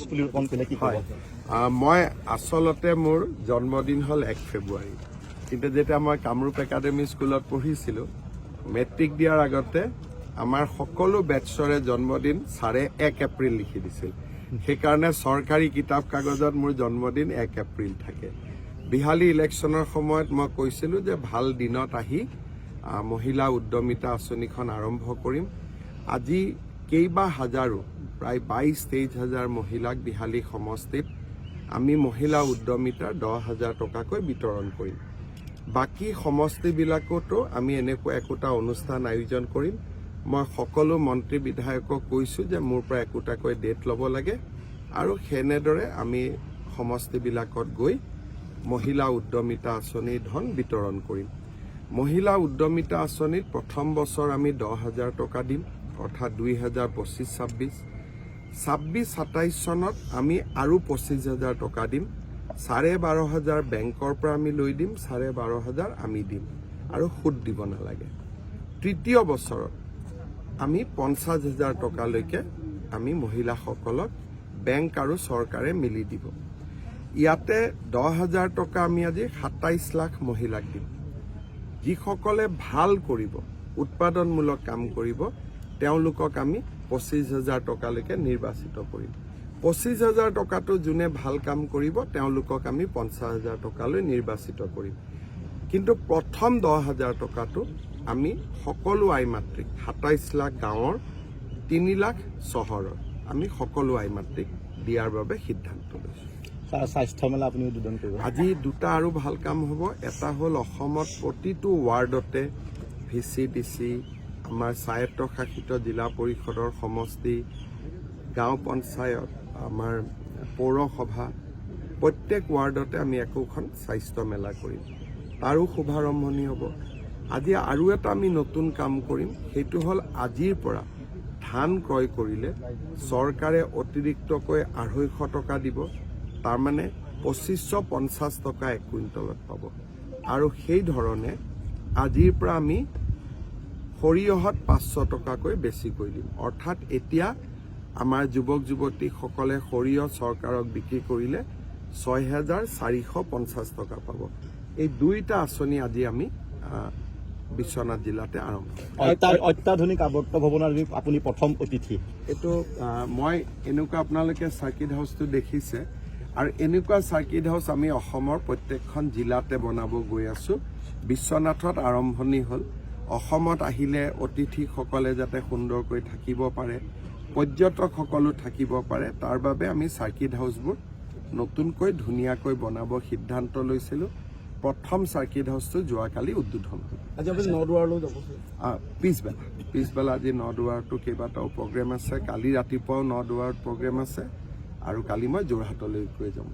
বুলি ৰোপণ কৰিলে কি ক'ব? মই আচলতে মোৰ জন্মদিন হ'ল 1 ফেব্ৰুৱাৰী, কিন্তু যেতিয়া মই কামৰূপ একাডেমী স্কুলত পঢ়িছিলোঁ, মেট্ৰিক দিয়াৰ আগতে আমাৰ সকলো বেটছৰে জন্মদিন ছাৰে 1 এপ্ৰিল লিখি দিছিল। সেইকাৰণে চৰকাৰী কিতাপ কাগজত মোৰ জন্মদিন 1 এপ্ৰিল থাকে। বিহালী ইলেকশ্যনৰ সময়ত মই কৈছিলোঁ যে ভাল দিনত আহি মহিলা উদ্যমিতা আঁচনিখন আৰম্ভ কৰিম। আজি কেইবা হাজাৰো প্ৰায় 22-23 হাজাৰ মহিলাক বিহালী সমষ্টিত আমি মহিলা উদ্যমিতাৰ 10,000 টকাকৈ বিতৰণ কৰিম। বাকী সমষ্টিবিলাকতো আমি এনেকুৱা একোটা অনুষ্ঠান আয়োজন কৰিম। মই সকলো মন্ত্ৰী বিধায়কক কৈছোঁ যে মোৰ পৰা একোটাকৈ ডেট ল'ব লাগে আৰু সেনেদৰে আমি সমষ্টিবিলাকত গৈ মহিলা উদ্যমিতা আঁচনিৰ ধন বিতৰণ কৰিম। মহিলা উদ্যমিতা আঁচনিত প্ৰথম বছৰ আমি 10,000 টকা দিম, অৰ্থাৎ 2025-26। 26-27 চনত আমি আৰু 25,000 টকা দিম। 12,500 বেংকৰ পৰা আমি লৈ দিম, 12,500 আমি দিম আৰু সুদ দিব নালাগে। তৃতীয় বছৰত আমি 50,000 টকালৈকে আমি মহিলাসকলক বেংক আৰু চৰকাৰে মিলি দিব। ইয়াতে 10,000 টকা আমি আজি 27 লাখ মহিলাক দিম। যিসকলে ভাল কৰিব, উৎপাদনমূলক কাম কৰিব, তেওঁলোকক আমি 25,000 টকালৈকে নিৰ্বাচিত কৰিম। 25,000 টকাটো যোনে ভাল কাম কৰিব তেওঁলোকক আমি 50,000 টকালৈ নিৰ্বাচিত কৰিম। কিন্তু প্ৰথম 10,000 টকাটো আমি সকলো আই মাতৃক, 27 লাখ গাঁৱৰ, 3 লাখ চহৰৰ, আমি সকলো আই মাতৃক দিয়াৰ বাবে সিদ্ধান্ত লৈছোঁ। স্বাস্থ্য মেলা আপুনি উদ্বোধন কৰিব। আজি দুটা আৰু ভাল কাম হ'ব। এটা হ'ল অসমত প্ৰতিটো ৱাৰ্ডতে VCDC, আমাৰ স্বায়ত্তশাসিত জিলা পৰিষদৰ সমষ্টি, গাঁও পঞ্চায়ত, আমাৰ পৌৰসভা, প্ৰত্যেক ৱাৰ্ডতে আমি একোখন স্বাস্থ্য মেলা কৰিম। তাৰো শুভাৰম্ভণি হ'ব। আজি আৰু এটা আমি নতুন কাম কৰিম, সেইটো হ'ল আজিৰ পৰা ধান ক্ৰয় কৰিলে চৰকাৰে অতিৰিক্তকৈ 250 টকা দিব। তাৰমানে 2550 টকা 1 কুইণ্টলত পাব। আৰু সেই ধৰণে আজিৰ পৰা আমি সৰিয়হত 500 টকাকৈ বেছিকৈ দিম। অৰ্থাৎ এতিয়া আমাৰ যুৱক যুৱতীসকলে সৰিয়হ চৰকাৰক বিক্ৰী কৰিলে 6,450 টকা পাব। এই দুইটা আঁচনি আজি আমি বিশ্বনাথ জিলাতে আৰম্ভ কৰিম। অত্যাধুনিক আৱৰ্ত ভৱনৰ আপুনি প্ৰথম অতিথি। এইটো মই এনেকুৱা, আপোনালোকে চাৰ্কিট হাউচটো দেখিছে, আৰু এনেকুৱা চাৰ্কিট হাউচ আমি অসমৰ প্ৰত্যেকখন জিলাতে বনাব গৈ আছোঁ। বিশ্বনাথত আৰম্ভণি হ'ল। অসমত আহিলে অতিথিসকলে যাতে সুন্দৰকৈ থাকিব পাৰে, পৰ্যটকসকলো থাকিব পাৰে, তাৰ বাবে আমি চাৰ্কিট হাউচবোৰ নতুনকৈ ধুনীয়াকৈ বনাব সিদ্ধান্ত লৈছিলোঁ। প্ৰথম চাৰ্কিট হাউচটো যোৱাকালি উদ্বোধন হ'ল। আজি আপুনি নদুৱাৰলৈ যাব? পিছবেলা আজি নদুৱাৰতো কেইবাটাও প্ৰগ্ৰেম আছে। কালি ৰাতিপুৱাও নদুৱাৰত প্ৰগ্ৰেম আছে, আৰু কালি মই যোৰহাটলৈ গৈ যাম।